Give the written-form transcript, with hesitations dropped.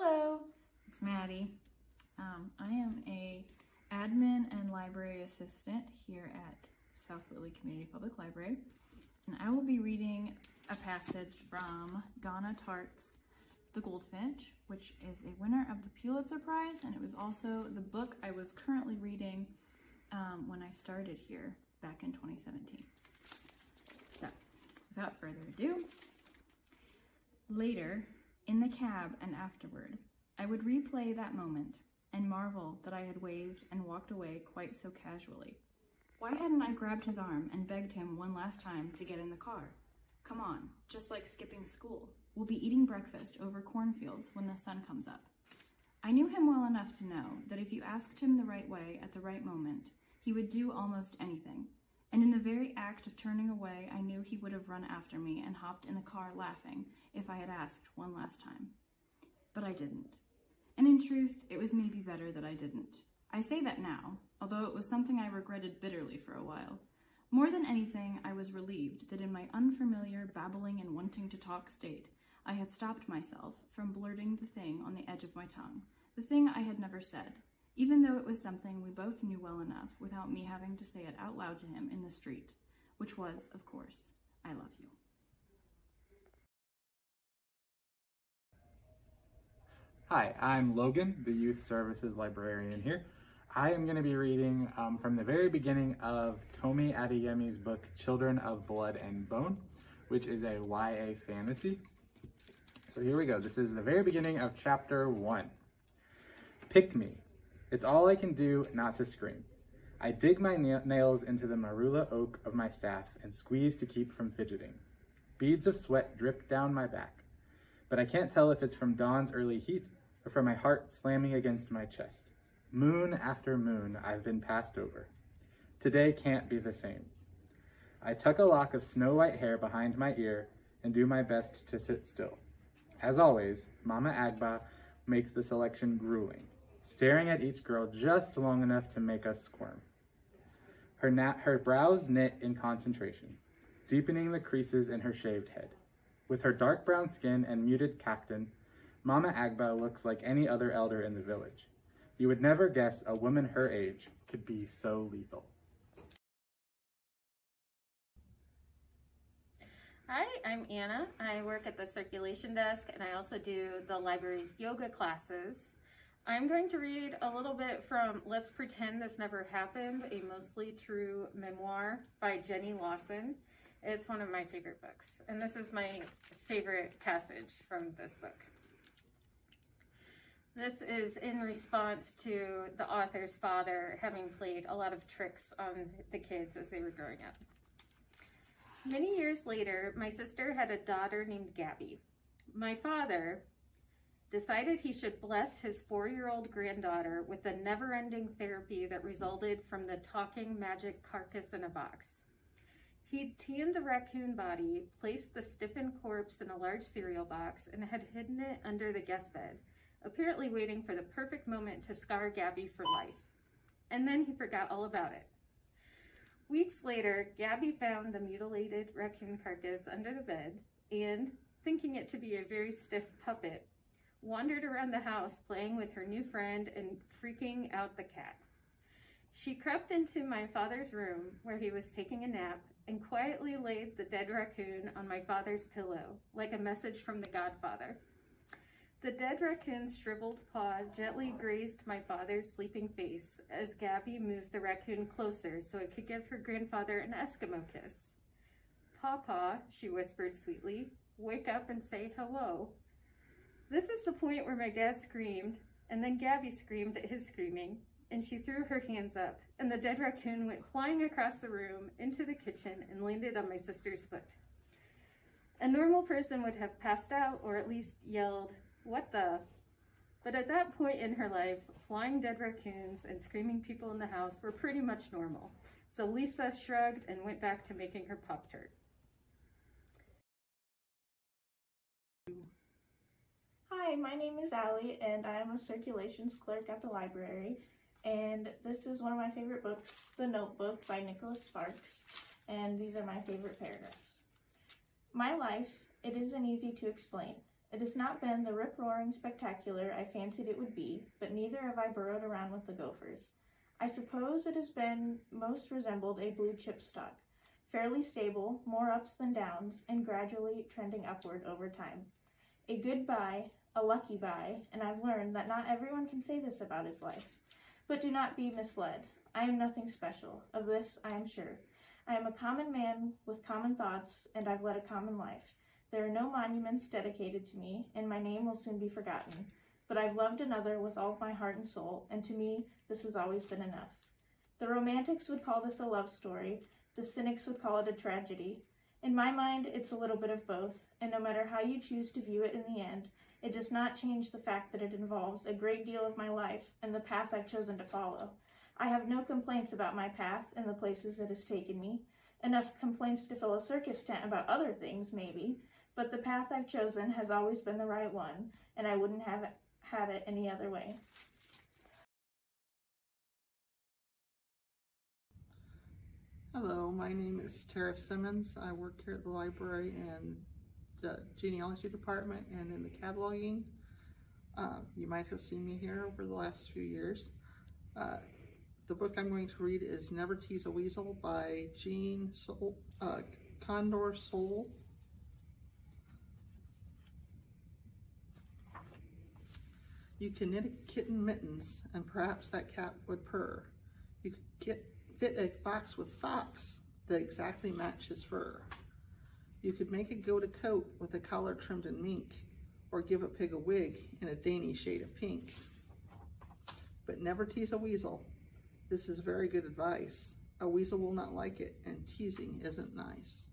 Hello, it's Maddie. I am a admin and library assistant here at South Whitley Community Public Library, and I will be reading a passage from Donna Tartt's The Goldfinch, which is a winner of the Pulitzer Prize, and it was also the book I was currently reading when I started here back in 2017. So, without further ado, later, in the cab and afterward, I would replay that moment and marvel that I had waved and walked away quite so casually. Why hadn't I grabbed his arm and begged him one last time to get in the car? Come on, just like skipping school. We'll be eating breakfast over cornfields when the sun comes up. I knew him well enough to know that if you asked him the right way at the right moment, he would do almost anything. And in the very act of turning away, I knew he would have run after me and hopped in the car laughing if I had asked one last time. But I didn't. And in truth, it was maybe better that I didn't. I say that now, although it was something I regretted bitterly for a while. More than anything, I was relieved that in my unfamiliar babbling and wanting to talk state, I had stopped myself from blurting the thing on the edge of my tongue, the thing I had never said, even though it was something we both knew well enough without me having to say it out loud to him in the street, which was, of course, I love you. Hi, I'm Logan, the Youth Services Librarian here. I am going to be reading from the very beginning of Tomi Adeyemi's book, Children of Blood and Bone, which is a YA fantasy. So here we go. This is the very beginning of chapter 1. Pick me. It's all I can do not to scream. I dig my nails into the marula oak of my staff and squeeze to keep from fidgeting. Beads of sweat drip down my back, but I can't tell if it's from dawn's early heat or from my heart slamming against my chest. Moon after moon, I've been passed over. Today can't be the same. I tuck a lock of snow-white hair behind my ear and do my best to sit still. As always, Mama Agba makes the selection grueling, staring at each girl just long enough to make us squirm. Her brows knit in concentration, deepening the creases in her shaved head. With her dark brown skin and muted cactin, Mama Agba looks like any other elder in the village. You would never guess a woman her age could be so lethal. Hi, I'm Anna. I work at the circulation desk and I also do the library's yoga classes. I'm going to read a little bit from Let's Pretend This Never Happened, a mostly true memoir by Jenny Lawson. It's one of my favorite books, and this is my favorite passage from this book. This is in response to the author's father having played a lot of tricks on the kids as they were growing up. Many years later, my sister had a daughter named Gabby. My father decided he should bless his 4-year-old granddaughter with the never-ending therapy that resulted from the talking magic carcass in a box. He'd tanned the raccoon body, placed the stiffened corpse in a large cereal box, and had hidden it under the guest bed, apparently waiting for the perfect moment to scar Gabby for life. And then he forgot all about it. Weeks later, Gabby found the mutilated raccoon carcass under the bed and, thinking it to be a very stiff puppet, wandered around the house playing with her new friend and freaking out the cat. She crept into my father's room where he was taking a nap and quietly laid the dead raccoon on my father's pillow, like a message from the Godfather. The dead raccoon's shriveled paw gently grazed my father's sleeping face as Gabby moved the raccoon closer so it could give her grandfather an Eskimo kiss. "Pawpaw," she whispered sweetly, "wake up and say hello." This is the point where my dad screamed, and then Gabby screamed at his screaming, and she threw her hands up, and the dead raccoon went flying across the room into the kitchen and landed on my sister's foot. A normal person would have passed out or at least yelled, "What the?" But at that point in her life, flying dead raccoons and screaming people in the house were pretty much normal. So Lisa shrugged and went back to making her Pop-Tart. Hi, my name is Allie, and I am a circulations clerk at the library. And this is one of my favorite books, The Notebook by Nicholas Sparks, and these are my favorite paragraphs. My life, it isn't easy to explain. It has not been the rip-roaring spectacular I fancied it would be, but neither have I burrowed around with the Gophers. I suppose it has been most resembled a blue chip stock, fairly stable, more ups than downs, and gradually trending upward over time. A good buy, a lucky buy, and I've learned that not everyone can say this about his life. But do not be misled. I am nothing special. Of this I am sure. I am a common man with common thoughts, and I've led a common life. There are no monuments dedicated to me, and my name will soon be forgotten. But I've loved another with all my heart and soul, and to me, this has always been enough. The romantics would call this a love story. The cynics would call it a tragedy. In my mind, it's a little bit of both, and no matter how you choose to view it in the end, it does not change the fact that it involves a great deal of my life and the path I've chosen to follow. I have no complaints about my path and the places it has taken me. Enough complaints to fill a circus tent about other things, maybe, but the path I've chosen has always been the right one, and I wouldn't have had it any other way. Hello, my name is Tara Simmons. I work here at the library in the genealogy department and in the cataloging. You might have seen me here over the last few years. The book I'm going to read is Never Tease a Weasel by Jean Condor Soul. You can knit a kitten mittens, and perhaps that cat would purr. You could fit a fox with socks that exactly match his fur. You could make a goat a coat with a collar trimmed in mink, or give a pig a wig in a dainty shade of pink. But never tease a weasel. This is very good advice. A weasel will not like it, and teasing isn't nice.